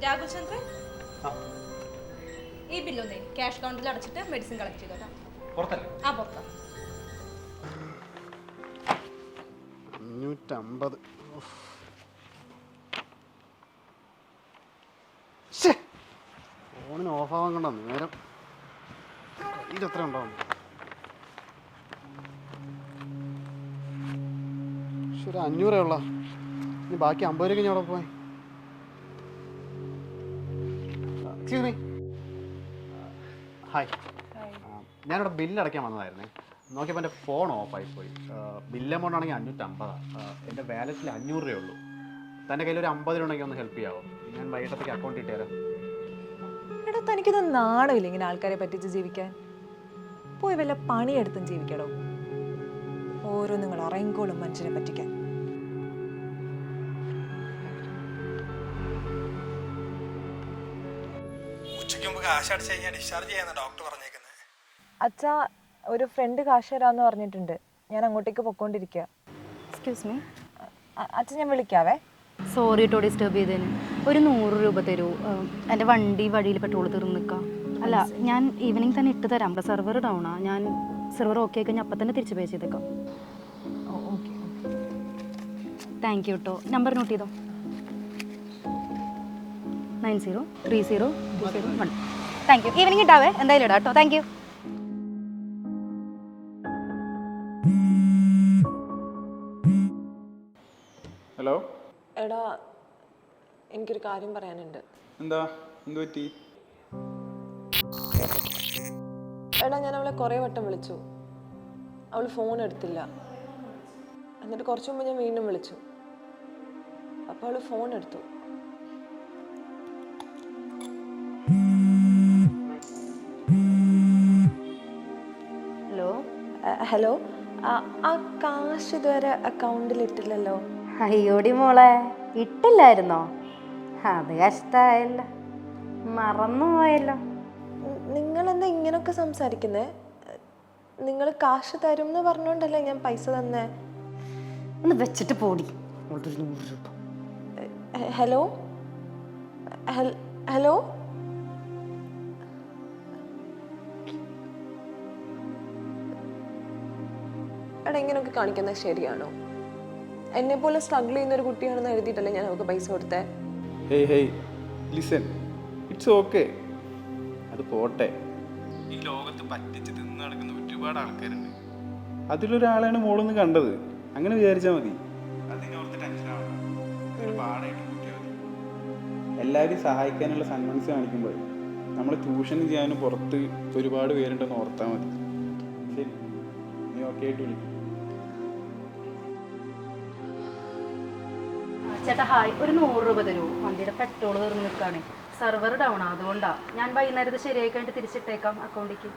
രാഘുചന്ദ്രൻ ഈ ബില്ലൊന്നേ ക്യാഷ് കൗണ്ടറിൽ അടച്ചിട്ട് മെഡിസിൻ കളക്ട് ചെയ്തോട്ടാ. ആ പുറത്താ. 550. ഫോണിന് ഓഫാവാൻ കണ്ടോ നേരം. ഇതെത്ര ഉണ്ടാവും? പക്ഷെ ഒരു 500 ഉള്ള. ഇനി ബാക്കി 50 രൂപ ഞാൻ അവിടെ പോയി. Excuse me. ഹായ്. ഞാനിവിടെ ബില്ല് അടയ്ക്കാൻ വന്നതായിരുന്നേ. നോക്കിയപ്പോൾ എൻ്റെ ഫോൺ ഓഫായിപ്പോയി. ബില്ല് എമൗണ്ട് ആണെങ്കിൽ 550. എൻ്റെ വാലറ്റിൽ 500 രൂപയേ ഉള്ളൂ. തൻ്റെ കയ്യിൽ ഒരു 50 രൂപ ഉണ്ടെങ്കിൽ ഒന്ന് ഹെൽപ്പ് ചെയ്യാമോ? ഞാൻ വൈകിട്ടത്തേക്ക് അക്കൗണ്ട് ഇട്ടുതരാം. എടാ, തനിക്കിത് നാണമില്ല ഇങ്ങനെ ആൾക്കാരെ പറ്റിച്ച് ജീവിക്കാൻ? പോയി വല്ല പണിയെടുത്തും ജീവിക്കടോ. ഓരോ നിങ്ങൾ അറിയുമ്പോഴും മനുഷ്യനെ പറ്റിക്കാൻ. അച്ഛാ, ഒരു ഫ്രണ്ട് കാശ് തരാമെന്ന് പറഞ്ഞിട്ടുണ്ട്. ഞാൻ അങ്ങോട്ടേക്ക് പൊക്കോണ്ടിരിക്കുക. Excuse me. അച്ഛൻ ഞാൻ വിളിക്കാവേ. സോറി കേട്ടോ ഡിസ്റ്റർബ് ചെയ്തതിന്. ഒരു 100 രൂപ തരൂ. എൻ്റെ വണ്ടി വഴിയിൽ പെട്രോൾ തീർന്ന് നിൽക്കാം. അല്ല, ഞാൻ ഈവനിങ് തന്നെ ഇട്ട് തരാം. സെർവർ ഡൗണാ. ഞാൻ സെർവർ ഓക്കെ ആയി കഴിഞ്ഞാൽ അപ്പം തന്നെ തിരിച്ച് പേ ചെയ്തേക്കാം. ഓക്കെ. താങ്ക് യു കേട്ടോ. നമ്പർ നോട്ട് ചെയ്തോ. 90300201. Thank you. ഈവനിങ് ഇട്ടാവേ. എന്തായാലും ഇടാം കേട്ടോ. Thank you. ഹലോ. എടാ, എനിക്കൊരു കാര്യം പറയാനുണ്ട്. എന്താ? എന്ത് പറ്റി? എടാ, ഞാൻ അവളെ കുറേ വട്ടം വിളിച്ചു. അവൾ ഫോൺ എടുത്തില്ല. എന്നിട്ട് കുറച്ച് മുമ്പ് ഞാൻ വീണ്ടും വിളിച്ചു. അപ്പോൾ അവൾ ഫോൺ എടുത്തു. ഹലോ. ഹലോ. ആ കാശ് ഇതുവരെ അക്കൗണ്ടിൽ ഇട്ടില്ലല്ലോ. അയ്യോടി മോളെ, ഇട്ടില്ലായിരുന്നോ? അത് കഷ്ടായല്ലോ, മറന്നുപോയല്ലോ. നിങ്ങളെന്താ ഇങ്ങനൊക്കെ സംസാരിക്കുന്നേ? നിങ്ങൾ കാശ് തരും എന്ന് പറഞ്ഞോണ്ടല്ലേ ഞാൻ പൈസ തന്നേ. ഒന്ന് വെച്ചിട്ട് പോടി. ഹലോ. ഹലോ. എടാ, ഇങ്ങനെയൊക്കെ കാണിക്കുന്നത് ശരിയാണോ? എന്നെ പോലെ സ്ട്രഗിൾ ചെയ്യുന്ന ഒരു കുട്ടിയാണെന്ന് എഴുതിയിട്ടല്ലേ ഞാൻ അവൾക്ക് പൈസ കൊടുത്തേ. Hey listen, it's okay. അത് പോട്ടെ. ഈ ലോകത്ത് പറ്റിച്ച് തിന്ന് നടക്കുന്ന ഒരുപാട് ആൾക്കാരുണ്ട്. അതിലൊരാളാണ് മോളൊന്ന് കണ്ടത്. അങ്ങനെ വിചാരിച്ചാൽ മതി. അതിനോർത്ത് ടെൻഷനാണ്. ഒരുപാടായിട്ട് കൂട്ടിയാൽ മതി. എല്ലാവരും സഹായിക്കാനുള്ള സന്മനസ് കാണിക്കുമ്പോൾ നമ്മൾ ട്യൂഷൻ ചെയ്യാനും പുറത്ത് ഒരുപാട് പേരുണ്ടെന്ന് ഓർത്താൽ മതി. ശരി, നീ ഓക്കെ ആയിട്ട് വിളിക്കും. ചേട്ടാ ഹായ്, ഒരു 100 രൂപ തരൂ. വണ്ടിയുടെ പെട്രോൾ തീർന്ന് നിൽക്കുകയാണ്. സെർവർ ഡൗൺ അതുകൊണ്ടാണ്. ഞാൻ വൈകുന്നേരത്ത് ശരിയായി കഴിഞ്ഞിട്ട് തിരിച്ചിട്ടേക്കാം അക്കൗണ്ടിലേക്ക്.